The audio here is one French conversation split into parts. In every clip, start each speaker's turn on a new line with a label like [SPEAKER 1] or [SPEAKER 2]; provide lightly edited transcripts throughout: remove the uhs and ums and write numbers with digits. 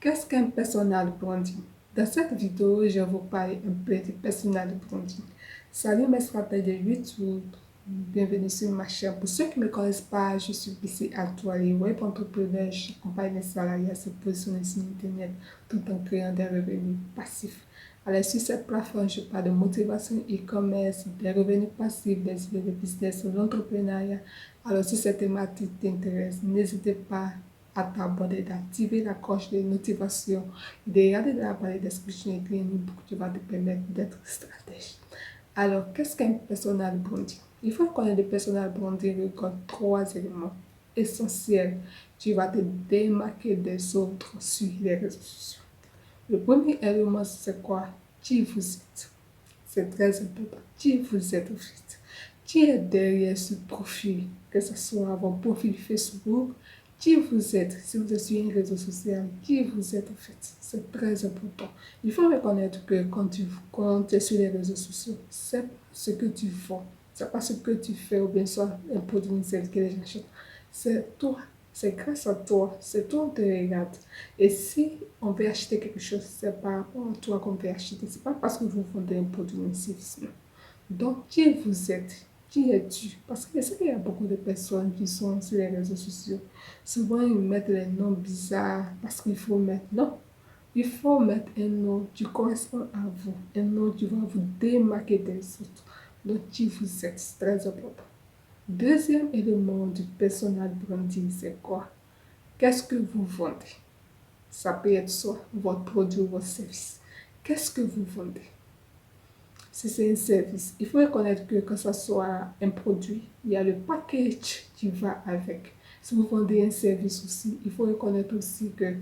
[SPEAKER 1] Qu'est-ce qu'un personal branding? Dans cette vidéo, je vais vous parler un peu de personal branding. Salut mes stratèges de YouTube, bienvenue sur ma chaîne. Pour ceux qui ne me connaissent pas, je suis ici Antoine, web entrepreneur. J'accompagne les salariés à se positionner sur Internet tout en créant des revenus passifs. Alors sur cette plateforme, je parle de motivation e-commerce, des revenus passifs, des idées de business, de l'entrepreneuriat. Alors si cette thématique t'intéresse, n'hésitez pas à t'abonner, d'activer la cloche de notification, de regarder dans la barre de description écrit un ebook qui va te permettre d'être stratège. Alors, qu'est-ce qu'un personal branding? Il faut connaître le personal branding comme trois éléments essentiels. Tu vas te démarquer des autres sur les réseaux sociaux. Le premier élément, c'est quoi? Qui vous êtes? C'est très important. Qui vous êtes en fait? Qui est derrière ce profil? Que ce soit votre profil Facebook, qui vous êtes, si vous êtes sur un réseau social, qui vous êtes en fait. C'est très important. Il faut reconnaître que quand tu es sur les réseaux sociaux, c'est ce que tu vends. C'est pas ce que tu fais ou bien soit un produit initial que les gens achètent. C'est toi. C'est grâce à toi. C'est toi qui te regarde. Et si on veut acheter quelque chose, c'est par rapport à toi qu'on veut acheter. C'est pas parce que vous vendez un produit ou un service. Non. Donc, qui vous êtes? Qui es-tu? Parce que je sais qu'il y a beaucoup de personnes qui sont sur les réseaux sociaux. Souvent, ils mettent les noms bizarres parce qu'il faut mettre. Non, il faut mettre un nom qui correspond à vous. Un nom qui va vous démarquer des autres. Donc, qui vous êtes? C'est très important. Deuxième élément du personal branding, c'est quoi? Qu'est-ce que vous vendez? Ça peut être soit votre produit ou votre service. Qu'est-ce que vous vendez? Si c'est un service, il faut reconnaître que ce soit un produit, il y a le package qui va avec. Si vous vendez un service aussi, il faut reconnaître aussi que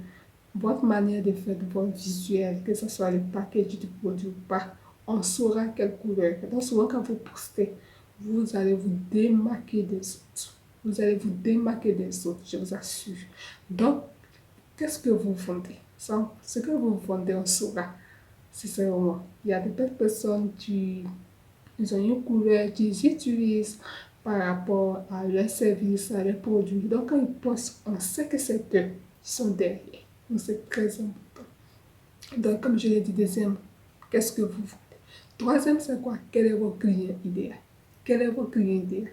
[SPEAKER 1] votre manière de faire votre visuel, que ce soit le package du produit ou pas, on saura quelle couleur. Donc souvent quand vous postez, vous allez vous démarquer des autres. Vous allez vous démarquer des autres, je vous assure. Donc, qu'est-ce que vous vendez? Ça, ce que vous vendez, on saura. Sincèrement, il y a des personnes qui ils ont une couleur qu'ils utilisent par rapport à leur service, à leurs produits. Donc, quand ils postent, on sait que c'est eux qui sont derrière. Donc, c'est très important. Donc, comme je l'ai dit, deuxième, qu'est-ce que vous vendez? Troisième, c'est quoi? Quel est votre client idéal? Quel est votre client idéal?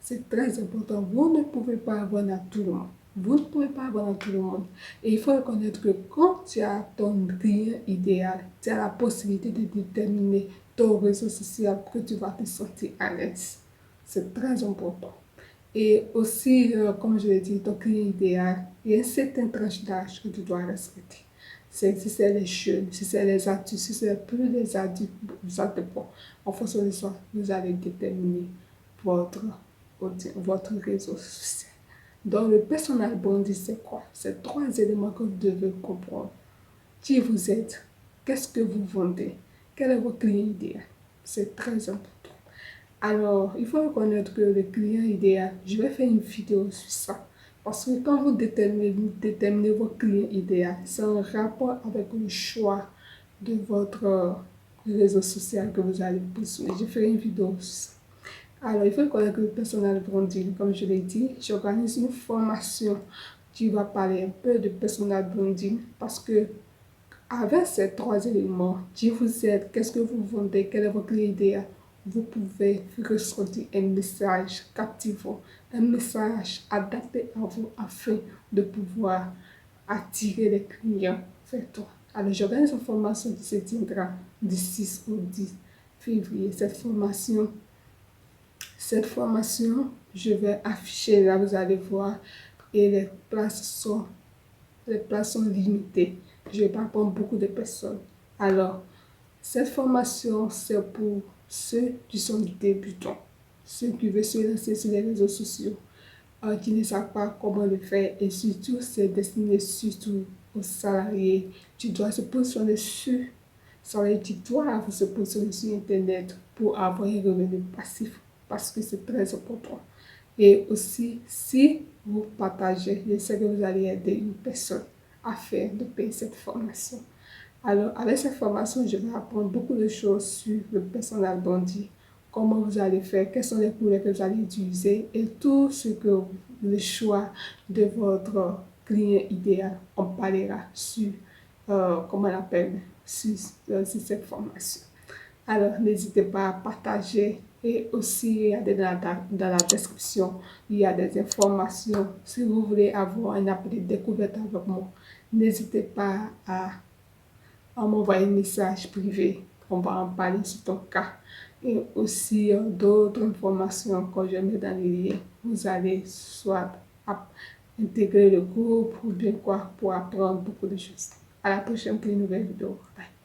[SPEAKER 1] C'est très important. Vous ne pouvez pas avoir à tout le monde. Vous ne pouvez pas avoir à tout le monde. Et il faut reconnaître que quand tu as ton client idéal, tu as la possibilité de déterminer ton réseau social que tu vas te sentir à l'aise. C'est très important. Et aussi, comme je l'ai dit, ton client idéal, il y a un certain tranche d'âge que tu dois respecter. Si c'est les jeunes, si c'est les adultes, si c'est plus les adultes, ça dépend. En fonction de ça, vous allez déterminer votre votre réseau social. Donc, le personal branding, c'est quoi? C'est trois éléments que vous devez comprendre. Qui vous êtes? Qu'est-ce que vous vendez? Quel est votre client idéal? C'est très important. Alors, il faut reconnaître que le client idéal, je vais faire une vidéo sur ça. Parce que quand vous déterminez votre client idéal, c'est en rapport avec le choix de votre réseau social que vous allez poursuivre. Je ferai une vidéo sur ça. Alors, il faut connaître le personal branding. Comme je l'ai dit, j'organise une formation qui va parler un peu de personal branding parce que avec ces trois éléments, qui vous êtes, qu'est-ce que vous vendez, quel est votre idée, vous pouvez ressortir un message captivant, un message adapté à vous afin de pouvoir attirer les clients vers toi. Alors, j'organise une formation qui se tiendra du 6 au 10 février. Cette formation, je vais afficher là, vous allez voir, et les places sont limitées. Je ne vais pas prendre beaucoup de personnes. Alors, cette formation, c'est pour ceux qui sont débutants, ceux qui veulent se lancer sur les réseaux sociaux, qui ne savent pas comment le faire. Et surtout, c'est destiné surtout aux salariés. Tu dois se positionner sur, salariés qui doivent se positionner sur Internet pour avoir un revenu passif parce que c'est très important. Et aussi, si vous partagez, je sais que vous allez aider une personne à faire de payer cette formation. Alors, avec cette formation, je vais apprendre beaucoup de choses sur le personal branding, comment vous allez faire, quelles sont les couleurs que vous allez utiliser et tout ce que le choix de votre client idéal. On parlera sur, comment on appelle, sur cette formation. Alors, n'hésitez pas à partager et aussi regarder dans la description, il y a des informations. Si vous voulez avoir un appel de découverte avec moi, n'hésitez pas à m'envoyer un message privé. On va en parler sur ton cas. Et aussi d'autres informations que je mets dans les liens. Vous allez soit intégrer le groupe ou bien quoi pour apprendre beaucoup de choses. À la prochaine pour une nouvelle vidéo. Bye.